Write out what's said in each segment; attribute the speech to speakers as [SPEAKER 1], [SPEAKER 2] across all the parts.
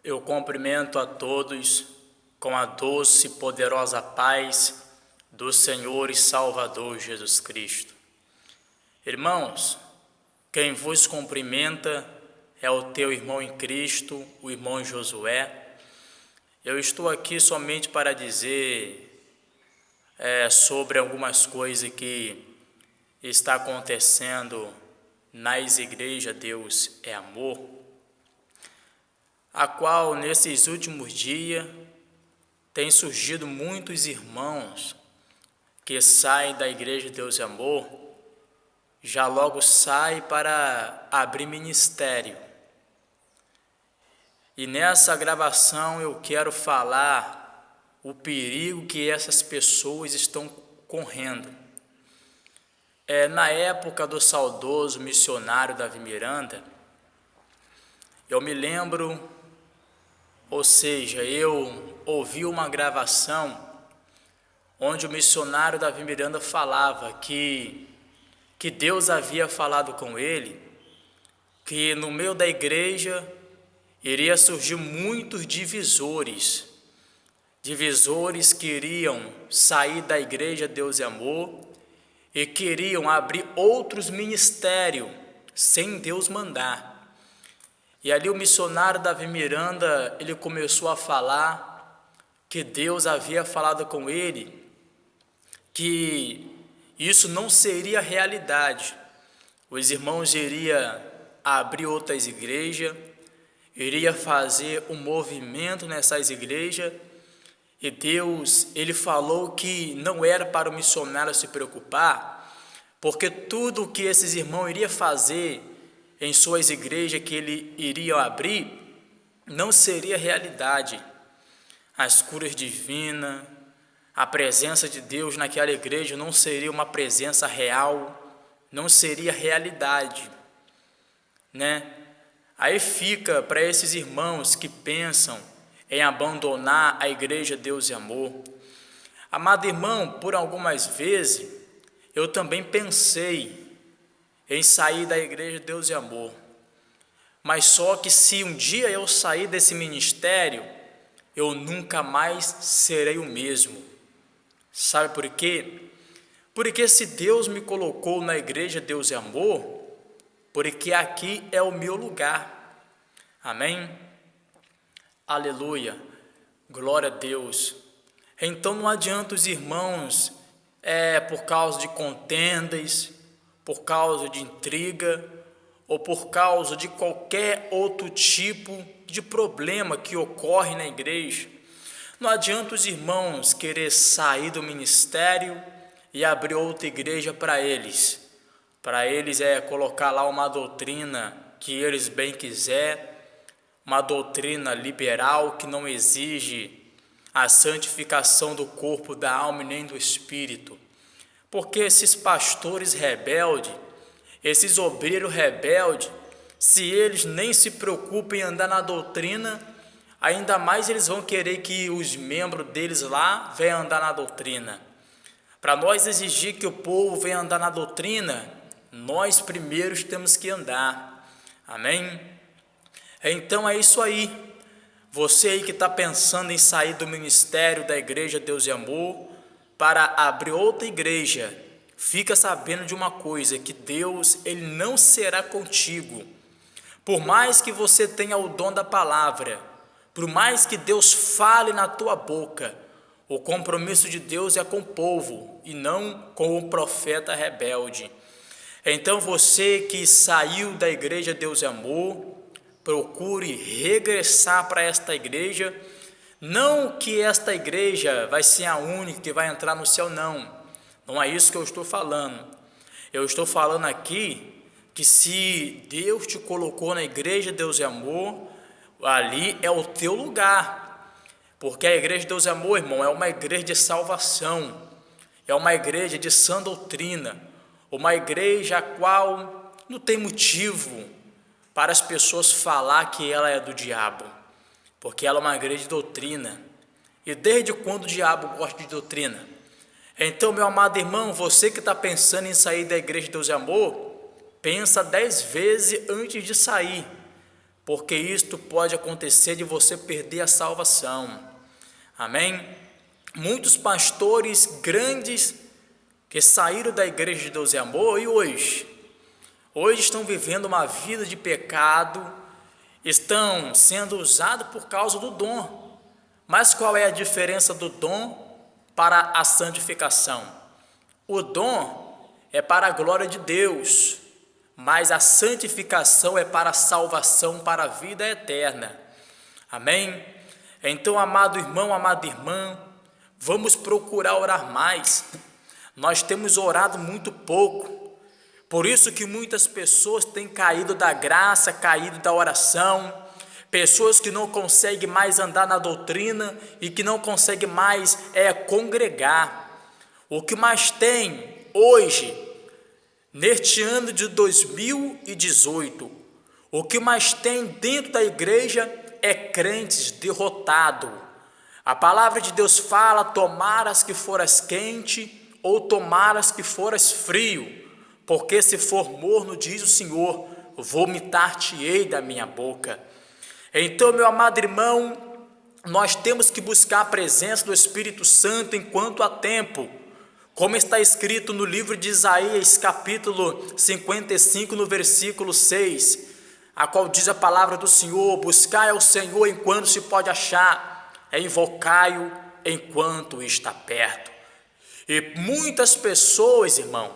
[SPEAKER 1] Eu cumprimento a todos com a doce e poderosa paz do Senhor e Salvador Jesus Cristo. Irmãos, quem vos cumprimenta é o teu irmão em Cristo, o irmão Josué. Eu estou aqui somente para dizer sobre algumas coisas que está acontecendo nas igrejas Deus é Amor, a qual nesses últimos dias tem surgido muitos irmãos que saem da igreja Deus é Amor, já logo sai para abrir ministério. E nessa gravação eu quero falar o perigo que essas pessoas estão correndo. Na época do saudoso missionário Davi Miranda, eu me lembro, eu ouvi uma gravação onde o missionário Davi Miranda falava que Deus havia falado com ele, que no meio da igreja iria surgir muitos divisores que iriam sair da igreja Deus é Amor e queriam abrir outros ministérios sem Deus mandar. E ali o missionário Davi Miranda, ele começou a falar que Deus havia falado com ele, que isso não seria realidade. Os irmãos iriam abrir outras igrejas, iria fazer um movimento nessas igrejas, e Deus, ele falou que não era para o missionário se preocupar, porque tudo o que esses irmãos iriam fazer em suas igrejas que ele iria abrir, não seria realidade. As curas divinas, a presença de Deus naquela igreja não seria uma presença real, não seria realidade, né? Aí fica para esses irmãos que pensam em abandonar a igreja Deus é Amor. Amado irmão, por algumas vezes eu também pensei em sair da igreja Deus é Amor, mas só que se um dia eu sair desse ministério, eu nunca mais serei o mesmo. Sabe por quê? Porque se Deus me colocou na igreja Deus é Amor, porque aqui é o meu lugar. Amém? Aleluia, glória a Deus. Então não adianta os irmãos, por causa de contendas, por causa de intriga, ou por causa de qualquer outro tipo de problema que ocorre na igreja, não adianta os irmãos querer sair do ministério e abrir outra igreja para eles. Para eles colocar lá uma doutrina que eles bem quiser, uma doutrina liberal que não exige a santificação do corpo, da alma e nem do espírito. Porque esses pastores rebeldes, esses obreiros rebeldes, se eles nem se preocupam em andar na doutrina, ainda mais eles vão querer que os membros deles lá venham andar na doutrina. Para nós exigir que o povo venha andar na doutrina, nós primeiros temos que andar. Amém? Então é isso aí. Você aí que está pensando em sair do ministério da igreja Deus é Amor para abrir outra igreja, fica sabendo de uma coisa, que Deus, ele não será contigo. Por mais que você tenha o dom da palavra, por mais que Deus fale na tua boca, o compromisso de Deus é com o povo e não com o profeta rebelde. Então você que saiu da igreja Deus é Amor, procure regressar para esta igreja. Não que esta igreja vai ser a única que vai entrar no céu, não é isso que eu estou falando. Eu estou falando aqui que se Deus te colocou na igreja Deus é Amor, ali é o teu lugar, porque a igreja Deus é Amor, irmão, é uma igreja de salvação, é uma igreja de sã doutrina, uma igreja a qual não tem motivo para as pessoas falar que ela é do diabo, porque ela é uma igreja de doutrina. E desde quando o diabo gosta de doutrina? Então, meu amado irmão, você que está pensando em sair da igreja de Deus é Amor, pensa 10 vezes antes de sair, porque isto pode acontecer de você perder a salvação. Amém? Muitos pastores grandes que saíram da igreja de Deus e Amor e hoje estão vivendo uma vida de pecado, estão sendo usados por causa do dom. Mas qual é a diferença do dom para a santificação? O dom é para a glória de Deus, mas a santificação é para a salvação, para a vida eterna. Amém? Então, amado irmão, amada irmã, vamos procurar orar mais. Nós temos orado muito pouco, por isso que muitas pessoas têm caído da graça, caído da oração, pessoas que não conseguem mais andar na doutrina e que não conseguem mais congregar. O que mais tem hoje, neste ano de 2018, o que mais tem dentro da igreja é crentes derrotados. A palavra de Deus fala: tomaras que foras quente ou tomaras que foras frio, porque se for morno, diz o Senhor, vomitar-te-ei da minha boca. Então, meu amado irmão, nós temos que buscar a presença do Espírito Santo enquanto há tempo, como está escrito no livro de Isaías, capítulo 55, no versículo 6, a qual diz a palavra do Senhor: buscai ao Senhor enquanto se pode achar, invocai-o enquanto está perto. E muitas pessoas, irmão,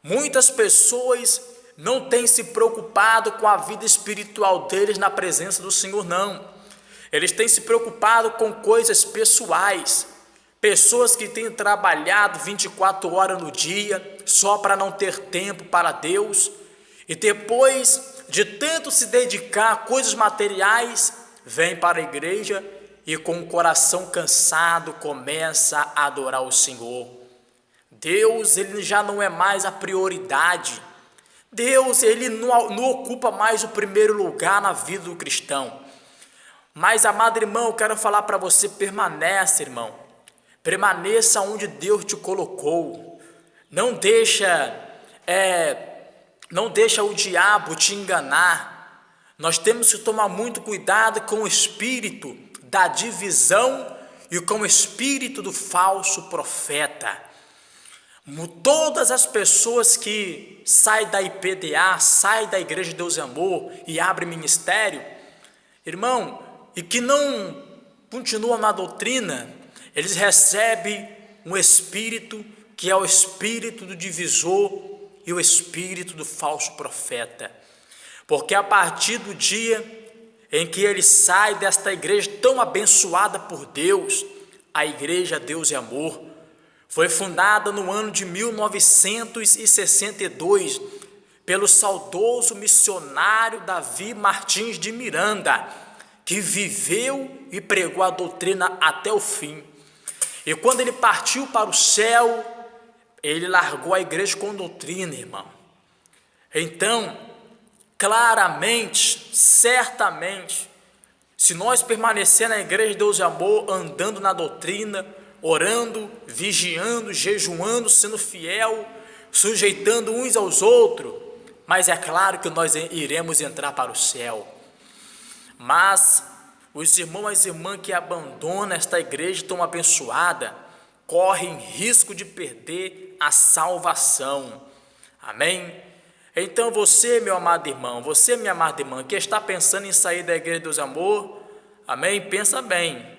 [SPEAKER 1] muitas pessoas não têm se preocupado com a vida espiritual deles na presença do Senhor, não. Eles têm se preocupado com coisas pessoais, pessoas que têm trabalhado 24 horas no dia só para não ter tempo para Deus, e depois de tanto se dedicar a coisas materiais, vem para a igreja e com o coração cansado começa a adorar o Senhor. Deus, ele já não é mais a prioridade. Deus, ele não ocupa mais o primeiro lugar na vida do cristão. Mas, amado irmão, eu quero falar para você: permanece, irmão. Permaneça onde Deus te colocou. Não deixa o diabo te enganar. Nós temos que tomar muito cuidado com o espírito da divisão e com o espírito do falso profeta. Todas as pessoas que saem da IPDA, saem da Igreja de Deus e Amor e abrem ministério, irmão, e que não continuam na doutrina, eles recebem um espírito que é o espírito do divisor e o espírito do falso profeta. Porque a partir do dia em que ele sai desta igreja tão abençoada por Deus, a Igreja Deus e Amor, foi fundada no ano de 1962 pelo saudoso missionário Davi Martins de Miranda, que viveu e pregou a doutrina até o fim. E quando ele partiu para o céu, ele largou a igreja com doutrina, irmão. Então, claramente, certamente, se nós permanecer na Igreja de Deus e Amor, andando na doutrina, orando, vigiando, jejuando, sendo fiel, sujeitando uns aos outros, mas é claro que nós iremos entrar para o céu. Mas os irmãos e as irmãs que abandonam esta igreja tão abençoada, correm risco de perder a salvação. Amém? Então você, meu amado irmão, você, minha amada irmã, que está pensando em sair da Igreja de Deus e Amor, amém? Pensa bem,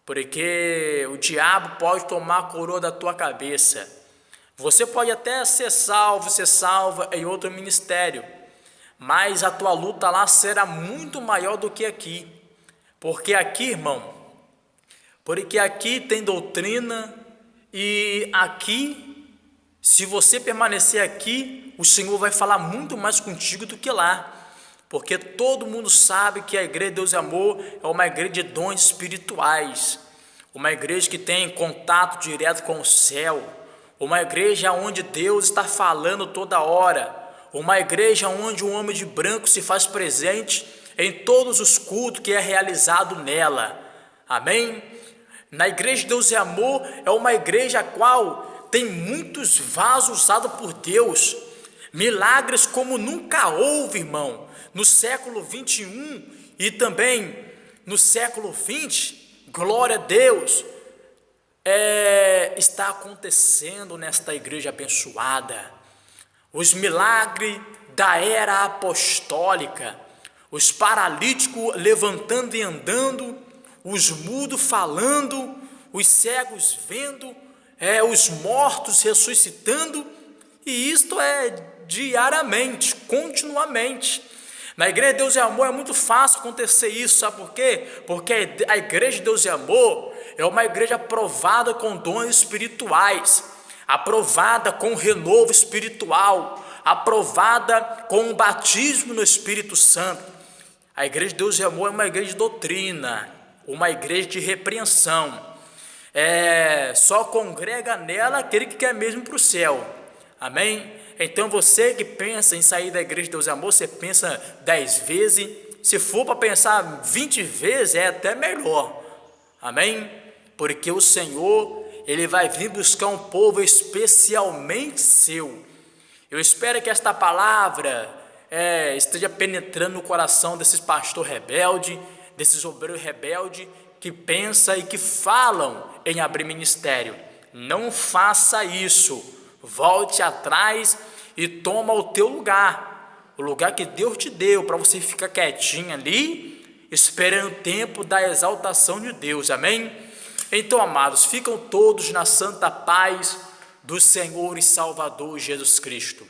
[SPEAKER 1] porque o diabo pode tomar a coroa da tua cabeça. Você pode até ser salva em outro ministério, mas a tua luta lá será muito maior do que aqui, porque aqui, irmão, tem doutrina, e aqui, se você permanecer aqui, o Senhor vai falar muito mais contigo do que lá, porque todo mundo sabe que a Igreja de Deus e Amor é uma igreja de dons espirituais, uma igreja que tem contato direto com o céu, uma igreja onde Deus está falando toda hora, uma igreja onde o homem de branco se faz presente em todos os cultos que é realizado nela. Amém? Na Igreja de Deus e Amor é uma igreja a qual tem muitos vasos usados por Deus, milagres como nunca houve, irmão. no século 21 e também no século 20, glória a Deus, está acontecendo nesta igreja abençoada. Os milagres da era apostólica, os paralíticos levantando e andando, os mudos falando, os cegos vendo, os mortos ressuscitando, e isto é diariamente, continuamente. Na igreja de Deus e Amor é muito fácil acontecer isso, sabe por quê? Porque a igreja de Deus e Amor é uma igreja aprovada com dons espirituais, aprovada com renovo espiritual, aprovada com o batismo no Espírito Santo. A igreja de Deus e Amor é uma igreja de doutrina, uma igreja de repreensão. Só congrega nela aquele que quer mesmo para o céu. Amém? Então você que pensa em sair da igreja de Deus e Amor, você pensa 10 vezes, se for para pensar 20 vezes, é até melhor. Amém? Porque o Senhor, Ele vai vir buscar um povo especialmente seu. Eu espero que esta palavra esteja penetrando no coração desses pastores rebeldes, desses obreiros rebeldes, que pensam e que falam em abrir ministério. Não faça isso. Volte atrás e toma o teu lugar, o lugar que Deus te deu, para você ficar quietinho ali, esperando o tempo da exaltação de Deus. Amém? Então, amados, ficam todos na santa paz do Senhor e Salvador Jesus Cristo.